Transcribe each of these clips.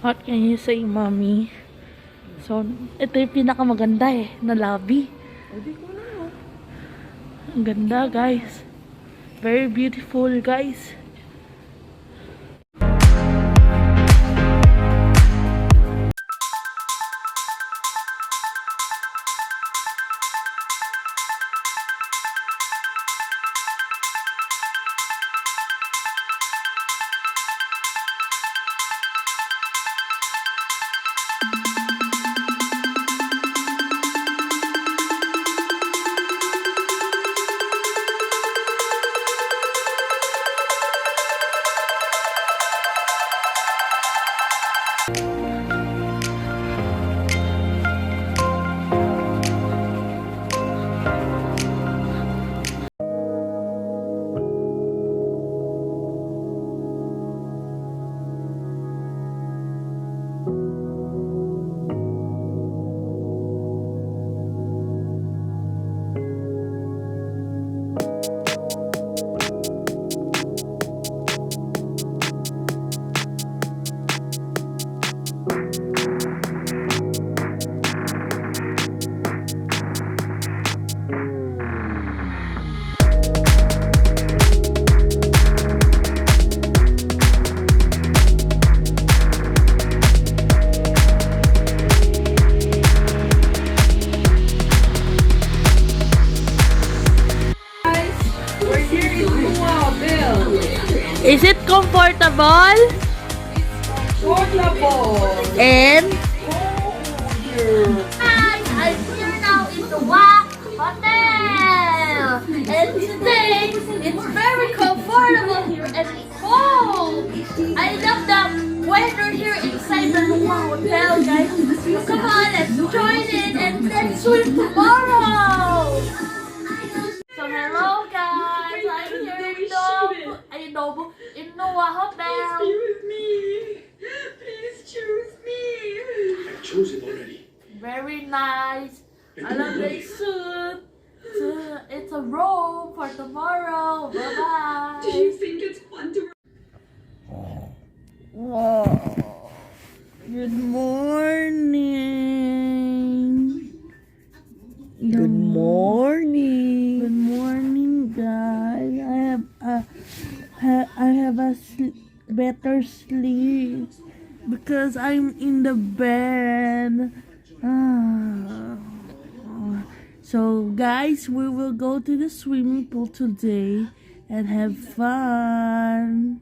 What can you say, mommy? So, ito yung pinakamaganda na lobby. Ang ganda, guys. Very beautiful, guys. Is it comfortable? Comfortable. And I'm here now in Nuwa Hotel, and today it's very comfortable here and cold. I love the weather here inside the Nuwa Hotel, guys. So come on, let's join in and let's swim tomorrow. So hello, guys. I'm here in Nuwa Hotel. Excuse me. Please choose me. I've chosen already. Very nice. I love the suit. It's a robe for tomorrow. Bye bye. Do you think it's fun to... good morning. Good morning. Good morning, guys. I have a better sleep because I'm in the bed. So, guys, we will go to the swimming pool today and have fun.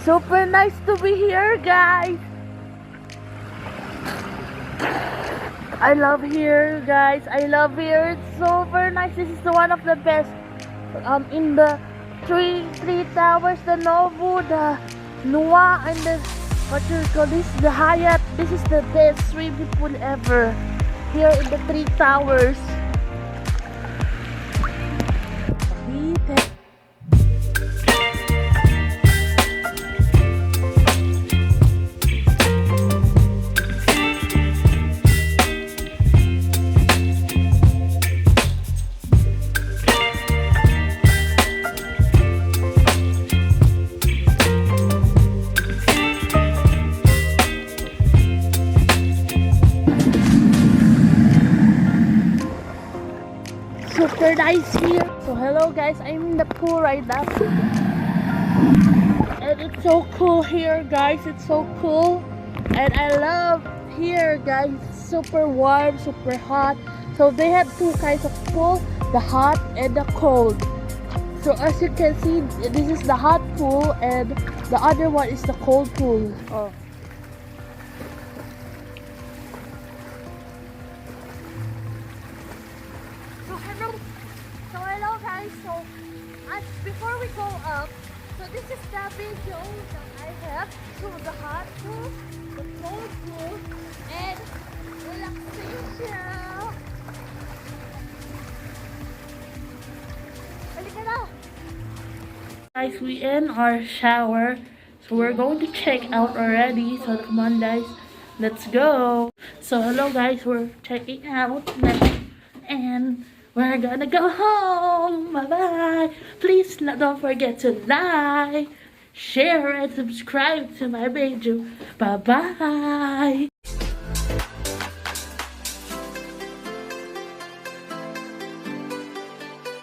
super nice to be here, guys. I love here, guys. I love here. It's super nice. This is one of the best. In the three towers, the Novu, the Nuwa, and the what you call this, the Hyatt. This is the best swimming pool ever. Here in the 3 towers. Super nice here. So hello guys, I'm in the pool right now. And it's so cool here, guys. It's so cool. And I love here, guys. It's super warm, super hot. So they have 2 kinds of pool, the hot and the cold. So as you can see, this is the hot pool and the other one is the cold pool. Oh. So hello guys, so before we go up, so this is the video that I have. So the hot pool, the cold pool, and relaxation. Halika na! Guys, we in our shower. So we're going to check out already. So come on guys, let's go. So hello guys, we're checking out now. And we're gonna go home. Bye bye. Please don't forget to like, share, and subscribe to my video. Bye bye.